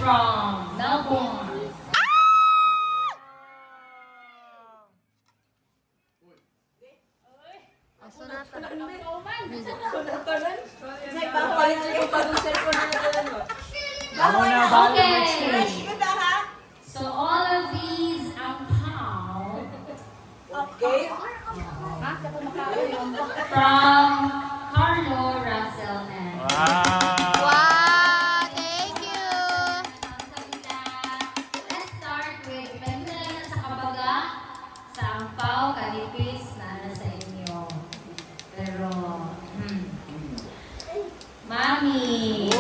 from Melbourne. Okay. So all of these ang pow. Okay. From Carlo, Russell, and Wow, thank you. Let's start with depende na lang sa kabaga, sa ampaw, kalipis na nasa inyo. Pero, Mami.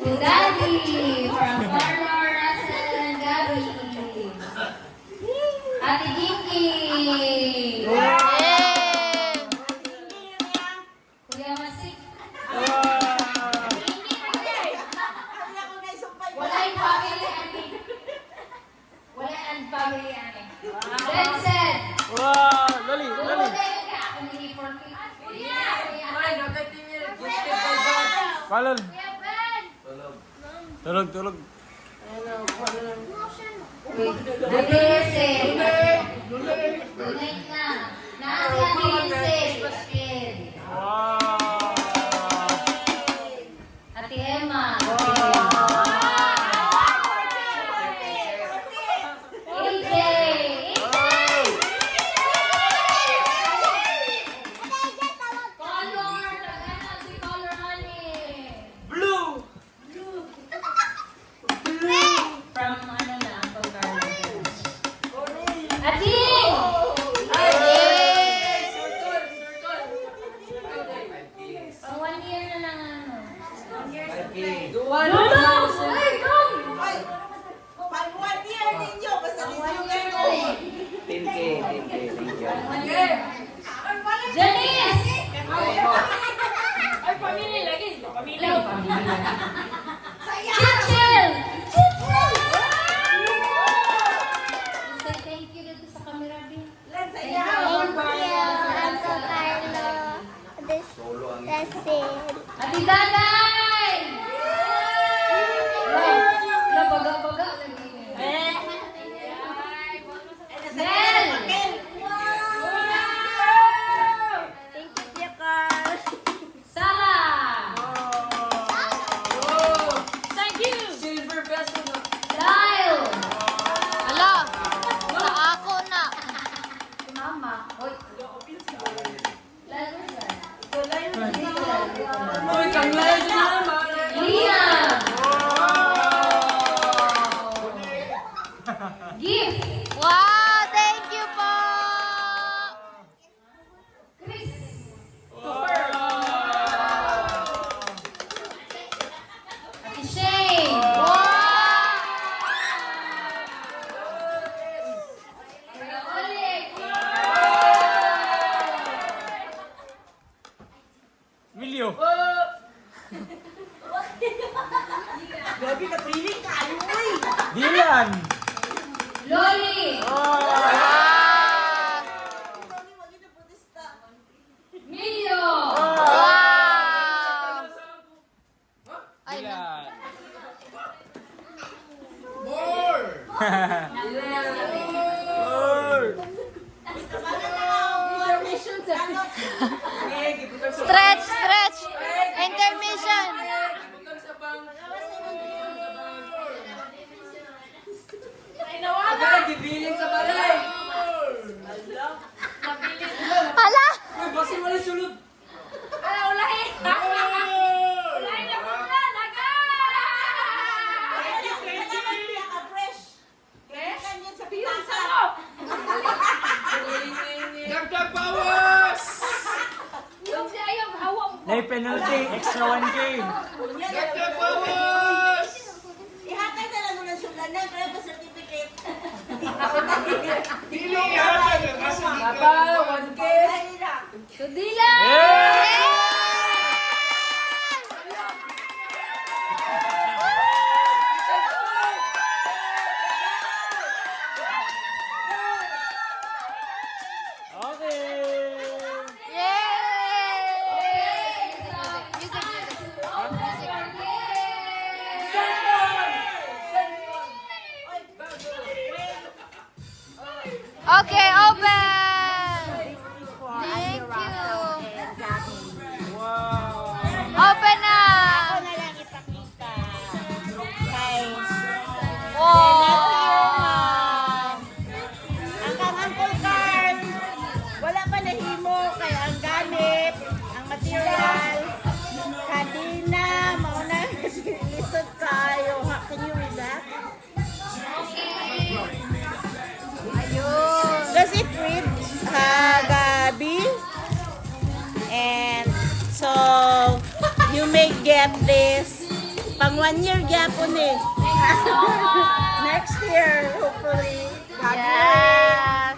To Daddy from Carlo, Russell, and Gabby. Ate Jinky. Yay! Kuya Masik. Wala Wala yung family, Ani. Wala yung family, Ani. Vincent. Wow, Lali, Tulog Lali. kayo ka. Ako naging for Kuya. Palol. Kuya Ben. Tulog, tulog. Vincent. Tunay na. Nasa Vincent. Wow. Ate Emma. AJ. Color. Tagana si Color Honey. Blue. From ano na, Uncle Carlos. Ating! Ang 1 year na lang ano. Lolo! Ay, come! Ay, pag 1 year ninyo, basta ninyo year kayo. na eh. 10K, 10K, thank you. 1 year. Janice! Ay, pamilya lagi. Pamilya. Chichel! Chichel! Say thank you dito sa camera, Bin. Let's say, Thank you, Thank Uncle you, Uncle Carlo. That's it. Ate Daday! Labaga-baga lagi. Mel! Thank you, Tia Carl. Sarah! Thank you. Silver vessel. Lyle! Hala, sa ako na. Si Mama. Hoy. Lalo siya. Uy, kanglay na naman. Liam! Gift! Wow, thank you po. Chris! Ate Shane! Kuya Oleg! Milyo. Gabi ka piling kayo, uy. Dylan. Loli! Wow. Milyo! Wow. Ay, Dylan. stretch, stretch. Intermission. Gibiling sa balay. Hala. Uy, basin mo rin sulod. Ulahin! Ulahin na pula! Dagdag bawas! Yung siya yung hawak mo. May penalty, extra 1K. Dagdag bawas! Ihatay na lang mo ng sulanan, kaya pa certificate. Dili yata, nasa Papa, 1K. Tudila! Okay. Yay! mo kay ang gamit, ang material, kadina, mauna lisod kayo. Can you read that? Ayun. Does it read Gabi? And so you may get this pang 1 year gyapon eh. Next year, hopefully. God willing. Yes.